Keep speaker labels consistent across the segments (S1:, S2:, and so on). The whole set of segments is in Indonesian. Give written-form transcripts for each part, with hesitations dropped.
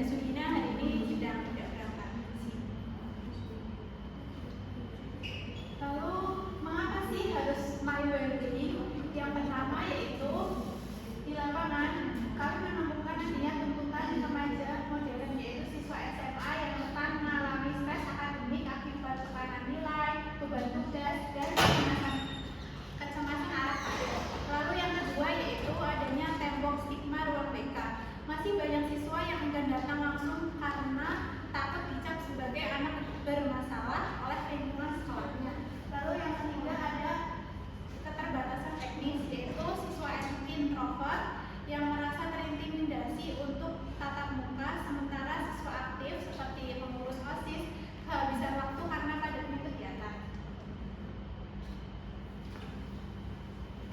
S1: Mbak Sugina hari ini sedang tidak berangkat. Lalu mengapa sih harus my well-being? Yang pertama yaitu di lapangan kami menemukan adanya tuntutan remaja modern, yaitu siswa SMA yang rentan mengalami stres akademik akibat tekanan nilai, beban tugas, dan kecemasan arah karir. Lalu yang kedua yaitu adanya tembok stigma ruang BK. Masih banyak siswa yang enggan datang langsung karena takut dicap sebagai anak bermasalah oleh lingkungan sekolahnya. Lalu yang ketiga ada keterbatasan teknis, yaitu siswa introvert yang merasa terintimidasi untuk tatap muka, sementara siswa aktif seperti pengurus OSIS kehabisan waktu karena padatnya kegiatan.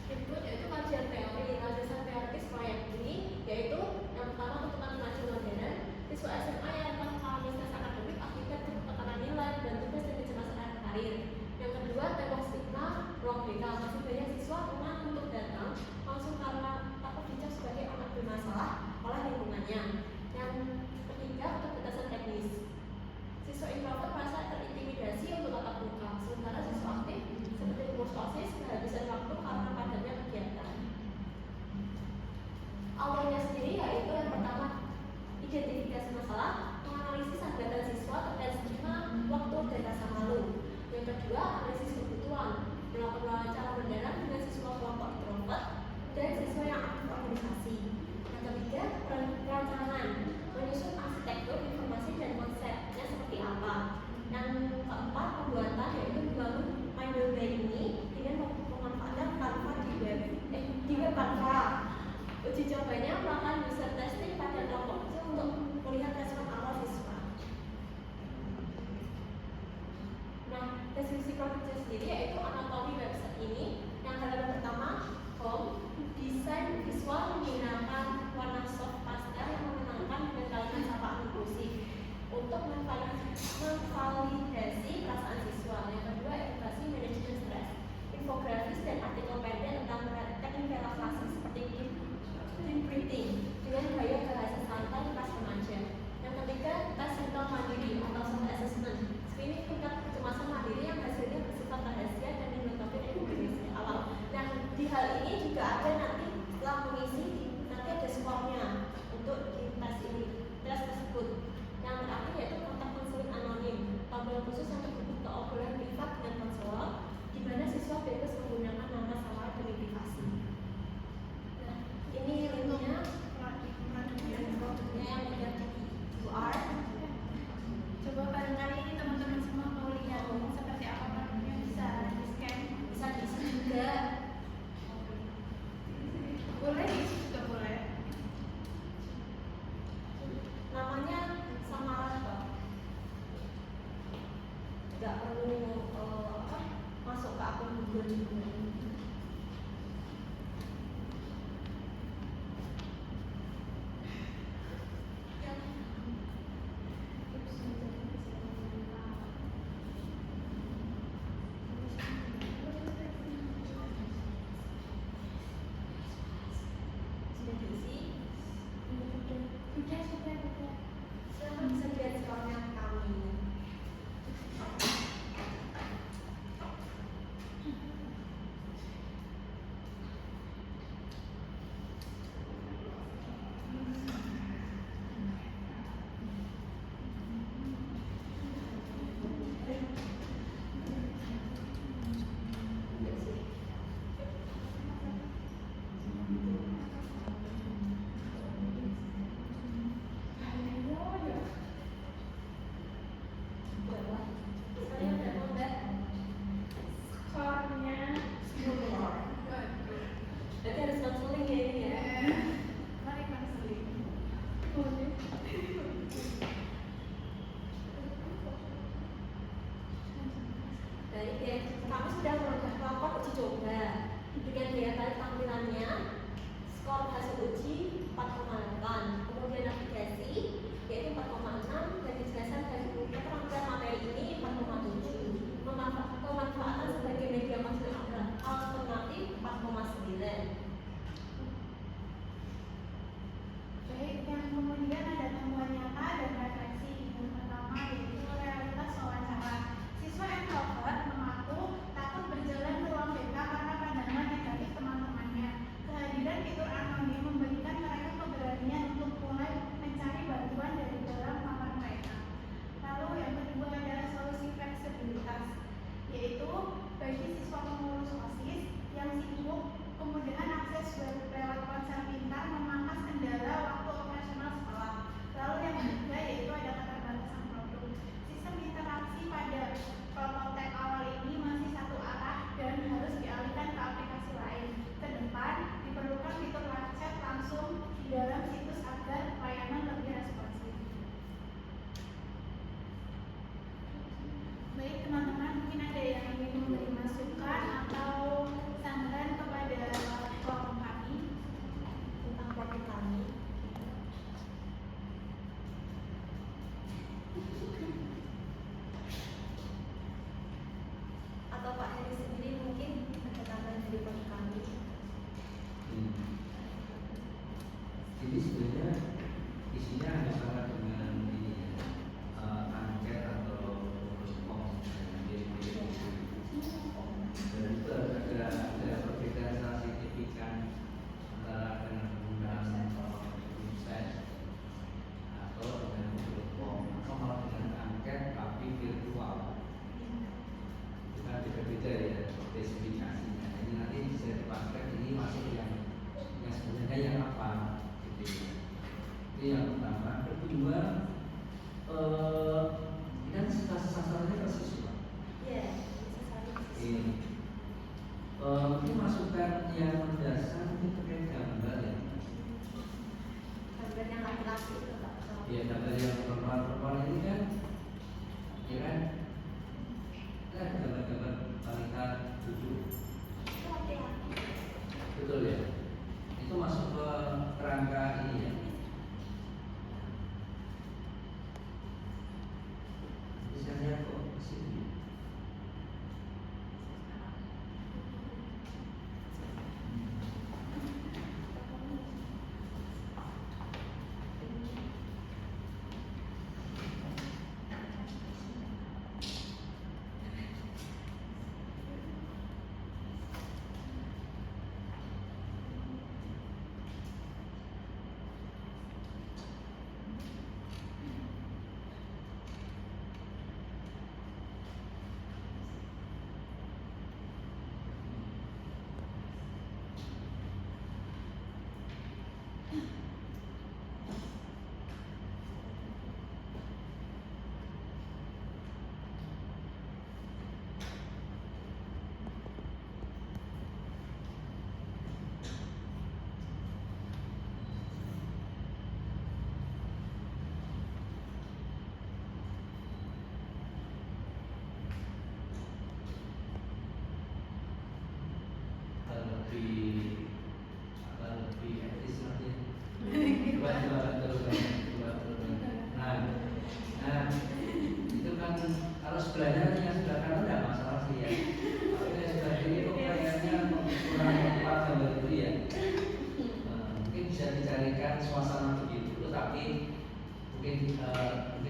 S2: Berikut yaitu kajian teori. Landasan teoritis proyek ini yaitu yang pertama tuntutan remaja modern, siswa SMA yang mengalami stres akademik akibat tekanan nilai dan tugas dan kecemasan karir. Yang kedua, tembok stigma ruang BK. Masih banyak siswa enggan untuk datang langsung karena takut dicap sebagai anak bermasalah oleh lingkungannya. Yang ketiga, keterbatasan teknis. Siswa introvert merasa terintimidasi untuk tatap muka, sementara siswa aktif seperti pengurus OSIS kehabisan waktu karena padatnya kegiatan. Awalnya sendiri yaitu yang pertama, identifikasi masalah, menganalisis hambatan siswa terkait stigma, waktu, dan rasa malu. Yang kedua, analisis kebutuhan, melakukan wawancara mendalam dengan siswa kelompok introvert dan siswa yang aktif organisasi. Yang ketiga, perencanaan, menyusun arsitektur informasi dan konsepnya seperti apa. Yang keempat, pembuatan, yaitu membangun my well-being ini dengan pemanfaatan Canva di web Canva. Uji cobanya melakukan user testing pada kelompok kecil untuk melihat respon awal siswa. Nah, deskripsi produknya sendiri yaitu anatomi website ini. Yang halaman pertama, home, desain visual menggunakan warna soft pastel yang menenangkan dengan kalimat sapaan inklusif untuk memvalidasi perasaan siswa. Yang kedua, edukasi manajemen stres, infografis dan artikel pendek tentang teknik relaksasi seperti breathing dengan gaya bahasa santai pas remaja. Yang ketiga, tes mental mandiri atau self assessment, screening tingkat kecemasan mandiri yang hasilnya bersifat rahasia dan dilengkapi dengan awal. Nah, di hal ini juga ada nanti setelah mengisi nanti ada skornya untuk di tes tersebut. Yang terakhir yaitu kontak konseling anonim, tombol khusus yang terhubung ke obrolan privat dengan konselor, di mana siswa bebas menggunakan
S3: ini sebenarnya isinya hampir sama dengan ini ya, angket atau respon dan itu ada perbedaan sangat signifikan antara dengan penggunaan website atau dengan respon atau malah dengan angket tapi virtual. Itu kan beda-beda ya spesifikasinya. Ini nanti bisa dipakai ini masuk yang sebenarnya yang apa gitu ya. Itu yang pertama. Kedua, ini kan sasarannya ke siswa. Ini masukan yang mendasar ini terkait gambar ya.
S2: Gambar yang laki-laki itu Pak.
S3: Ya, gambar yang perempuan ini kan, ya kan? Kan gambar-gambar wanita duduk.
S2: Itu laki-laki.
S3: Betul ya. Itu masuk ke kerangka ini ya. Bisa lihat kok di sini. lebih etis nanti. Nah, itu kan kalau sebelahnya yang sebelah kanan tidak masalah sih ya. Tapi yang sebelah kiri kok kayaknya kurang tepat gambar itu ya. Mungkin bisa dicarikan suasana begitu, tapi mungkin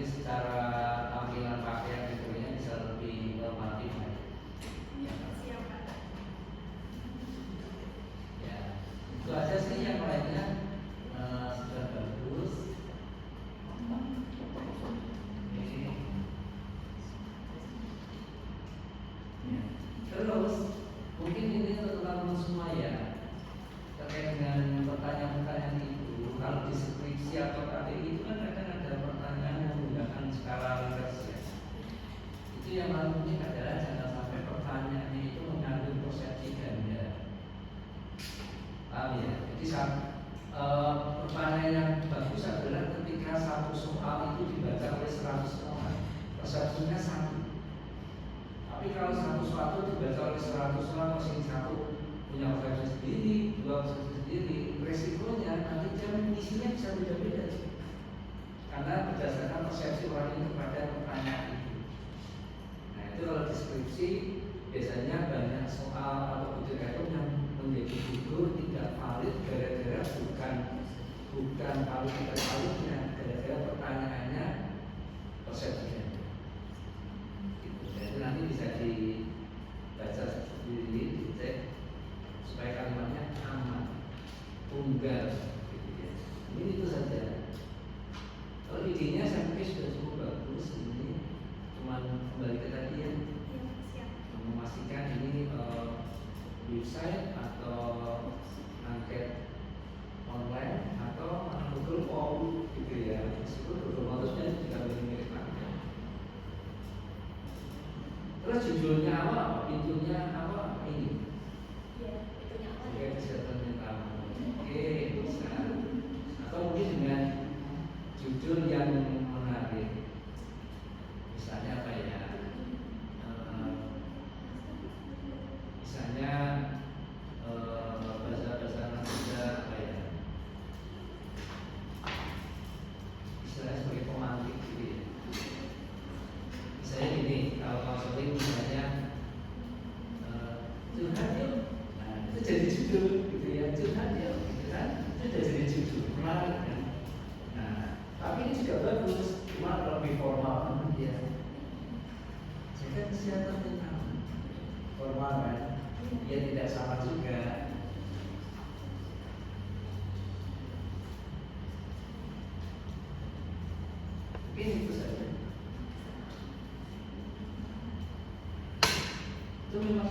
S3: secara tampilan pakaian itu bisa lebih normatif. Itu aja sih, yang lainnya sudah bagus. Terus mungkin ini untuk teman-teman semua ya, terkait dengan pertanyaan-pertanyaan itu. Kalau deskripsi atau KTI itu kan kadang ada pertanyaan yang menggunakan skala reverse ya. Itu yang paling penting adalah jangan sampai pertanyaannya itu mengandung persepsi ganda. Paham ya? Jadi pertanyaan yang bagus adalah ketika satu soal itu dibaca oleh 100 orang, persepsinya satu. Tapi kalau satu soal dibaca oleh 100 orang, masing satu punya persepsi sendiri, dua persepsi sendiri, resikonya nanti jam isinya bisa beda-beda. Karena berdasarkan persepsi orang ini kepada pertanyaan itu. Nah itu kalau deskripsi biasanya banyak soal atau butir yang menjadi judul tidak valid gara-gara bukan valid tidak validnya, gara-gara pertanyaannya persepsinya. Gitu. Jadi nanti bisa dibaca sendiri, dicek supaya kalimatnya aman, tunggal. Gitu ya. Ini itu saja. Kalau idenya saya pikir sudah cukup bagus. Ini cuma kembali ke tadi ya. Memastikan ini website atau angket online atau Google Form gitu ya. Meskipun Google Form-nya juga mirip angket. Terus judulnya apa? Pintunya apa? Ini.
S2: Iya, pintunya apa?
S3: Oke, kesehatan mental. Oke, bisa. Atau mungkin dengan judul yang menarik. Misalnya apa ya? Misalnya bahasa-bahasa anak muda apa ya, istilahnya sebagai pemantik gitu ya. Misalnya gini, kalau sering misalnya saja tertukar. Formal kan? Ya tidak salah juga. Mungkin itu saja. Itu memang